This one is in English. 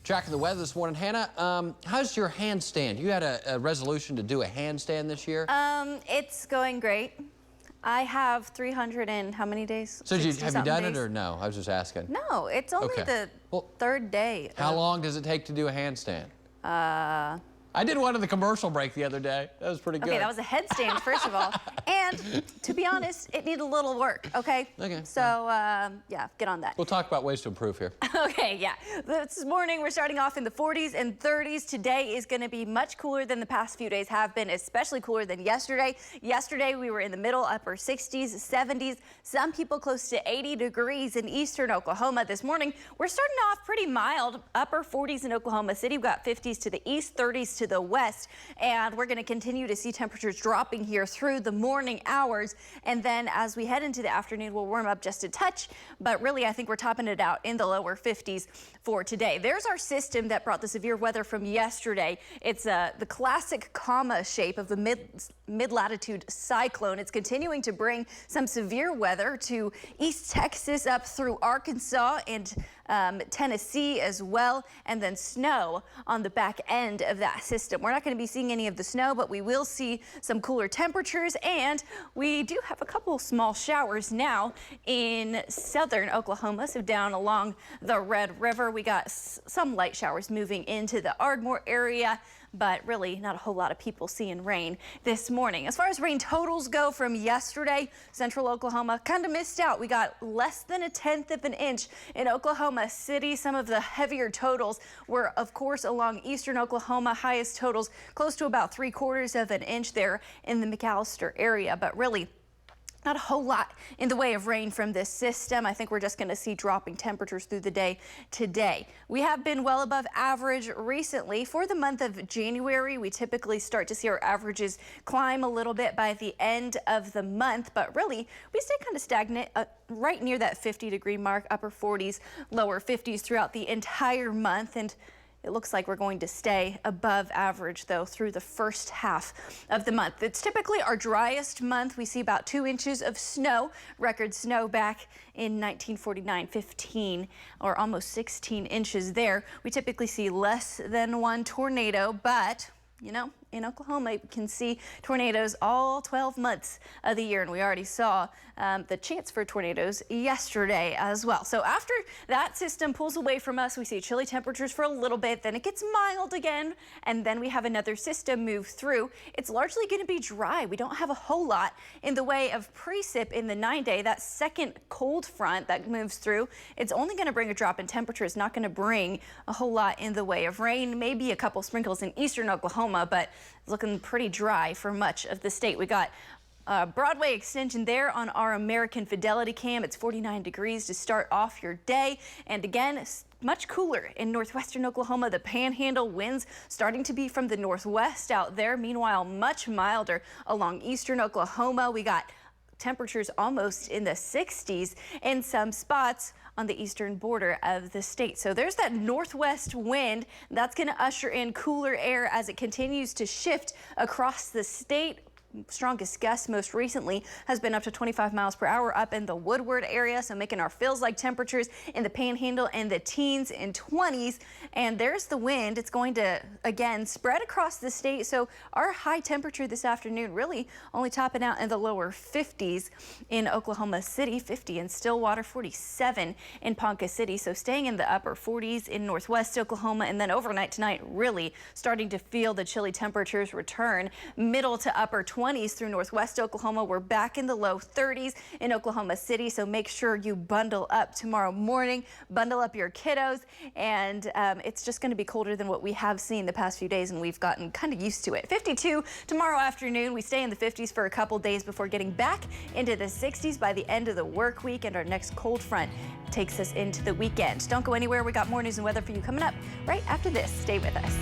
Tracking the weather this morning. Hannah, how's your handstand? You had a resolution to do a handstand this year? It's going great. I have 300 and how many days? So have you done days. it or no? I was just asking. No, it's only the third day. How long does it take to do a handstand? I did one in the commercial break the other day. That was pretty good. Okay, that was a headstand, first of all. And to be honest, it needed a little work, okay? Okay. So, yeah, get on that. We'll talk about ways to improve here. Okay, yeah. This morning, we're starting off in the 40s and 30s. Today is going to be much cooler than the past few days have been, especially cooler than yesterday. Yesterday, we were in the middle, upper 60s, 70s. Some people close to 80 degrees in eastern Oklahoma. This morning, we're starting off pretty mild, upper 40s in Oklahoma City. We've got 50s to the east, 30s to the west, and we're going to continue to see temperatures dropping here through the morning hours, and then as we head into the afternoon, we'll warm up just a touch, but really I think we're topping it out in the lower 50s for today. There's our system that brought the severe weather from yesterday. It's the classic comma shape of the mid-latitude cyclone. It's continuing to bring some severe weather to East Texas up through Arkansas and Tennessee as well, and then snow on the back end of that system. We're not going to be seeing any of the snow, but we will see some cooler temperatures, and we do have a couple small showers now in southern Oklahoma, so down along the Red River. We got some light showers moving into the Ardmore area, but really not a whole lot of people seeing rain this morning. As far as rain totals go from yesterday, central Oklahoma kind of missed out. We got less than 1/10 of an inch in Oklahoma City. Some of the heavier totals were, of course, along eastern Oklahoma. Highest totals close to about 3/4 of an inch there in the McAllister area, but really not a whole lot in the way of rain from this system. I think we're just going to see dropping temperatures through the day today. We have been well above average recently. For the month of January, we typically start to see our averages climb a little bit by the end of the month, but really we stay kind of stagnant right near that 50-degree mark, upper 40s, lower 50s throughout the entire month. And it looks like we're going to stay above average, though, through the first half of the month. It's typically our driest month. We see about 2 inches of snow, record snow back in 1949, 15 or almost 16 inches there. We typically see less than 1 tornado, but you know, in Oklahoma, you can see tornadoes all 12 months of the year, and we already saw the chance for tornadoes yesterday as well. So after that system pulls away from us, we see chilly temperatures for a little bit, then it gets mild again, and then we have another system move through. It's largely going to be dry. We don't have a whole lot in the way of precip in the 9-day. That second cold front that moves through, it's only going to bring a drop in temperature. It's not going to bring a whole lot in the way of rain, maybe a couple sprinkles in eastern Oklahoma, but it's looking pretty dry for much of the state. We got Broadway extension there on our American Fidelity cam. It's 49 degrees to start off your day. And again, much cooler in northwestern Oklahoma. The Panhandle winds starting to be from the northwest out there. Meanwhile, much milder along eastern Oklahoma. We got temperatures almost in the 60s in some spots on the eastern border of the state. So there's that northwest wind that's going to usher in cooler air as it continues to shift across the state. Strongest gust most recently has been up to 25 miles per hour up in the Woodward area, so making our feels-like temperatures in the Panhandle in the teens and 20s. And there's the wind. It's going to, again, spread across the state, so our high temperature this afternoon really only topping out in the lower 50s in Oklahoma City, 50 in Stillwater, 47 in Ponca City, so staying in the upper 40s in northwest Oklahoma. And then overnight tonight, really starting to feel the chilly temperatures return. Middle to upper 20s through northwest Oklahoma. We're back in the low 30s in Oklahoma City, so make sure you bundle up tomorrow morning, bundle up your kiddos, and it's just going to be colder than what we have seen the past few days, and we've gotten kind of used to it. 52 tomorrow afternoon. We stay in the 50s for a couple days before getting back into the 60s by the end of the work week, and our next cold front takes us into the weekend. Don't go anywhere. We got more news and weather for you coming up right after this. Stay with us.